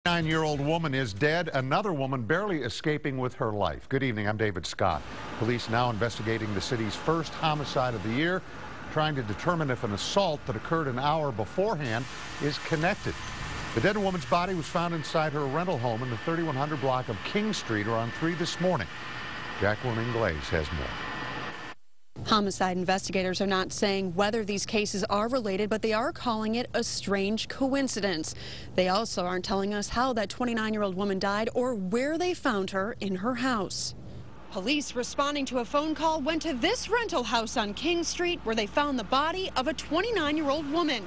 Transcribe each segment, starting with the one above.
9-year-old woman is dead. Another woman barely escaping with her life. Good evening. I'm David Scott. Police now investigating the city's first homicide of the year, trying to determine if an assault that occurred an hour beforehand is connected. The dead woman's body was found inside her rental home in the 3100 block of King Street around 3 this morning. Jacqueline Inglés has more. Homicide investigators are not saying whether these cases are related, but they are calling it a strange coincidence. They also aren't telling us how that 29-year-old woman died or where they found her in her house. Police responding to a phone call went to this rental house on King Street where they found the body of a 29-year-old woman.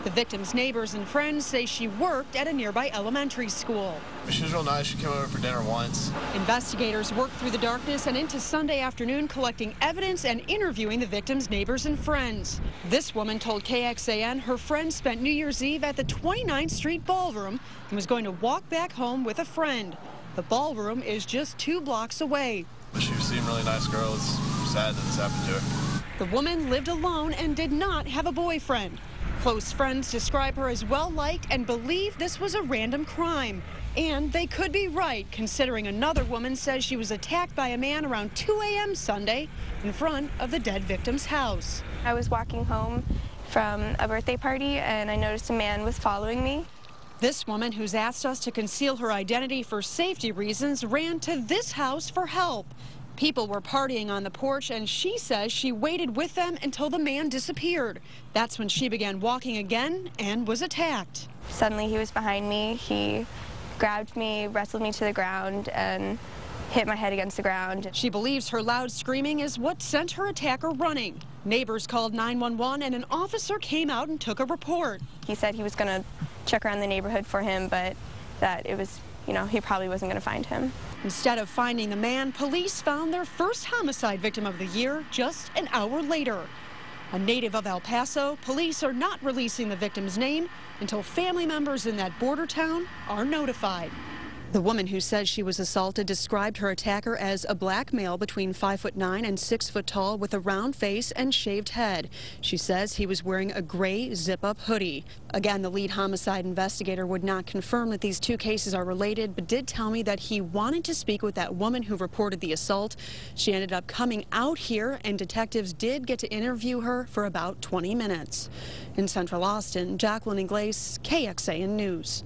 The victim's neighbors and friends say she worked at a nearby elementary school. She was real nice. She came over for dinner once. Investigators worked through the darkness and into Sunday afternoon collecting evidence and interviewing the victim's neighbors and friends. This woman told KXAN her friend spent New Year's Eve at the 29th Street Ballroom and was going to walk back home with a friend. The ballroom is just 2 blocks away. She seemed a really nice girl. It's sad that this happened to her. The woman lived alone and did not have a boyfriend. Close friends describe her as well-liked and believe this was a random crime. And they could be right, considering another woman says she was attacked by a man around 2 a.m. Sunday in front of the dead victim's house. I was walking home from a birthday party and I noticed a man was following me. This woman, who's asked us to conceal her identity for safety reasons, ran to this house for help. People were partying on the porch, and she says she waited with them until the man disappeared. That's when she began walking again and was attacked. Suddenly he was behind me. He grabbed me, wrestled me to the ground, and hit my head against the ground. She believes her loud screaming is what sent her attacker running. Neighbors called 911 and an officer came out and took a report. He said he was going to check around the neighborhood for him, but that it was, he probably wasn't going to find him. Instead of finding the man, police found their first homicide victim of the year just an hour later. A native of El Paso, police are not releasing the victim's name until family members in that border town are notified. The woman who says she was assaulted described her attacker as a black male between 5'9" and 6 foot tall with a round face and shaved head. She says he was wearing a gray zip-up hoodie. Again, the lead homicide investigator would not confirm that these two cases are related, but did tell me that he wanted to speak with that woman who reported the assault. She ended up coming out here, and detectives did get to interview her for about 20 minutes. In Central Austin, Jacqueline Inglés, KXAN News.